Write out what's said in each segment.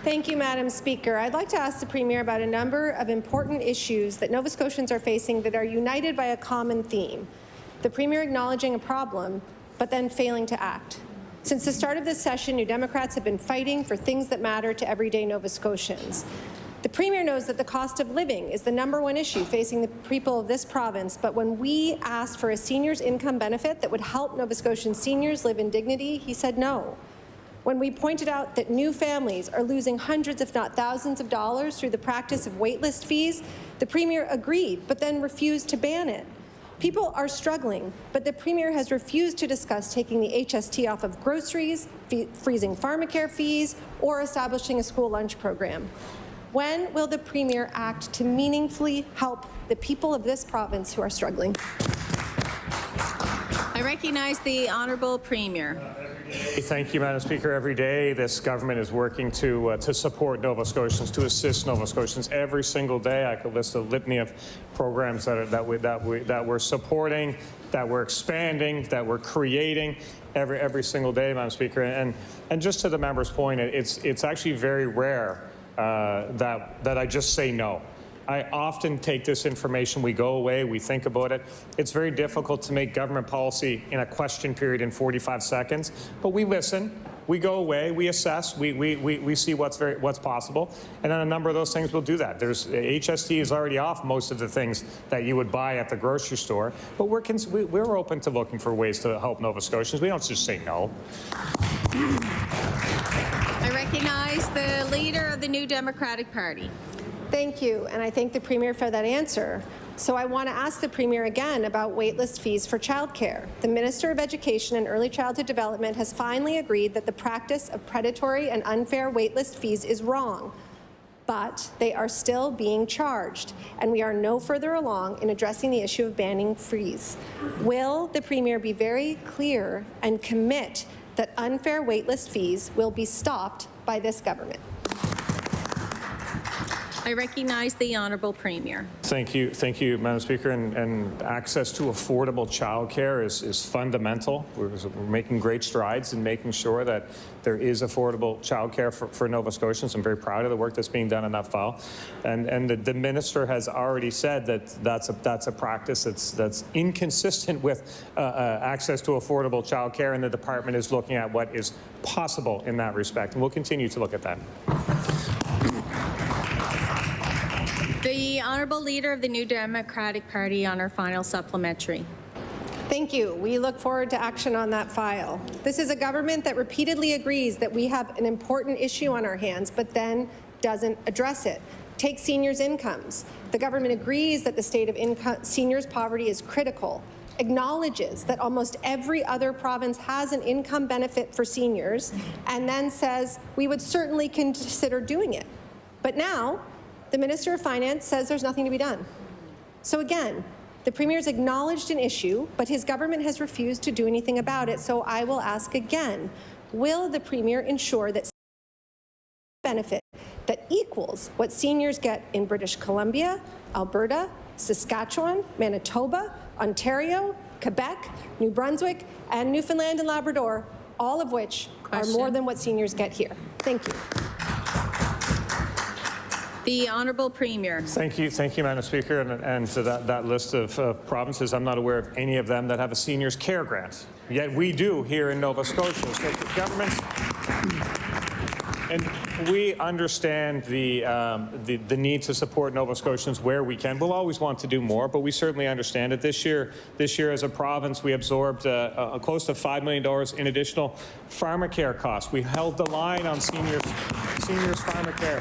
Thank you, Madam Speaker. I'd like to ask the Premier about a number of important issues that Nova Scotians are facing that are united by a common theme. The Premier acknowledging a problem, but then failing to act. Since the start of this session, New Democrats have been fighting for things that matter to everyday Nova Scotians. The Premier knows that the cost of living is the #1 issue facing the people of this province, but when we asked for a seniors' income benefit that would help Nova Scotian seniors live in dignity, he said no. When we pointed out that new families are losing hundreds, if not thousands of dollars through the practice of waitlist fees, the Premier agreed, but then refused to ban it. People are struggling, but the Premier has refused to discuss taking the HST off of groceries, freezing Pharmacare fees, or establishing a school lunch program. When will the Premier act to meaningfully help the people of this province who are struggling? I recognize the Honourable Premier. Thank you, Madam Speaker. Every day, this government is working to support Nova Scotians, to assist Nova Scotians. Every single day, I could list a litany of programs that we're supporting, that we're expanding, that we're creating every single day, Madam Speaker. And just to the member's point, it's actually very rare that I just say no. I often take this information, we go away, we think about it. It's very difficult to make government policy in a question period in 45 seconds, but we listen, we go away, we assess, we see what's possible, and on a number of those things we'll do that. There's HST is already off most of the things that you would buy at the grocery store, but we're open to looking for ways to help Nova Scotians. We don't just say no. I recognize the Leader of the New Democratic Party. Thank you, and I thank the Premier for that answer. So I want to ask the Premier again about waitlist fees for childcare. The Minister of Education and Early Childhood Development has finally agreed that the practice of predatory and unfair waitlist fees is wrong, but they are still being charged, and we are no further along in addressing the issue of banning fees. Will the Premier be very clear and commit that unfair waitlist fees will be stopped by this government? I recognize the Honourable Premier. Thank you, Madam Speaker. And access to affordable childcare is fundamental. We're making great strides in making sure that there is affordable childcare for Nova Scotians. I'm very proud of the work that's being done on that file. And the Minister has already said that that's a practice that's inconsistent with access to affordable childcare, and the department is looking at what is possible in that respect. And we'll continue to look at that. The Honourable Leader of the New Democratic Party on our final supplementary. Thank you. We look forward to action on that file. This is a government that repeatedly agrees that we have an important issue on our hands, but then doesn't address it. Take seniors' incomes. The government agrees that the state of seniors' poverty is critical, acknowledges that almost every other province has an income benefit for seniors, and then says we would certainly consider doing it. But now, the Minister of Finance says there's nothing to be done. So again, the Premier's acknowledged an issue, but his government has refused to do anything about it. So I will ask again, will the Premier ensure that benefit that equals what seniors get in British Columbia, Alberta, Saskatchewan, Manitoba, Ontario, Quebec, New Brunswick, and Newfoundland and Labrador, all of which are more than what seniors get here? Thank you. The Honourable Premier. Thank you, Madam Speaker. And to that list of provinces, I'm not aware of any of them that have a seniors care grant. Yet we do here in Nova Scotia. So governments, and we understand the need to support Nova Scotians where we can. We'll always want to do more, but we certainly understand it. This year as a province, we absorbed close to $5 million in additional Pharmacare costs. We held the line on seniors Pharmacare.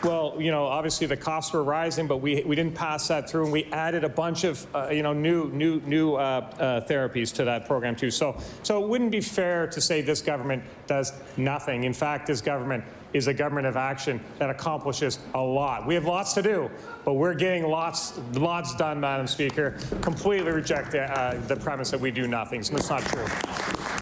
Well, you know, obviously the costs were rising, but we didn't pass that through, and we added a bunch of new therapies to that program too. So it wouldn't be fair to say this government does nothing. In fact, this government is a government of action that accomplishes a lot. We have lots to do, but we're getting lots done, Madam Speaker. Completely reject the premise that we do nothing. It's not true.